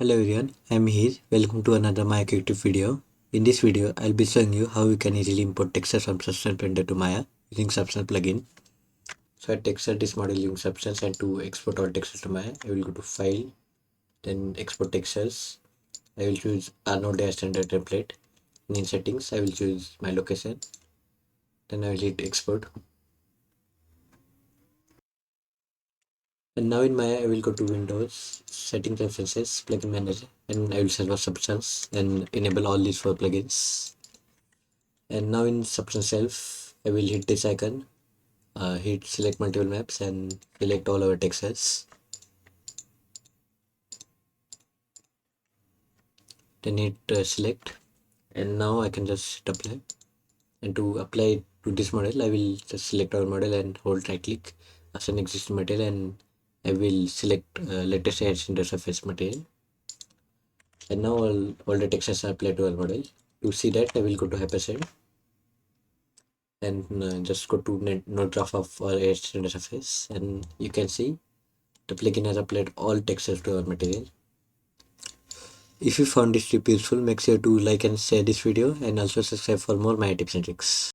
Hello everyone, I'm Mihir. Welcome to another Maya Creative video. In this video, I'll be showing you how you can easily import textures from Substance Painter to Maya using Substance plugin. So I texture this model using Substance, and to export all textures to Maya, I will go to File, then Export Textures. I will choose Arnold standard template. And in Settings, I will choose my location. Then I will hit Export. And now in Maya, I will go to Windows, Settings Preferences, Plugin Manager, and I will search for Substance and enable all these 4 plugins. And now in Substance Self, I will hit this icon, hit Select Multiple Maps, and select all our textures. Then hit Select, and now I can just hit Apply. And to apply to this model, I will just select our model and hold right click as an existing material, and I will select latest edge in the surface material. And now all the textures are applied to our model. To see that, I will go to Hypershade and just go to node graph of our edge in the surface, and you can see the plugin has applied all textures to our material. If you found this tip useful, make sure to like and share this video, and also subscribe for more Maya tips and tricks.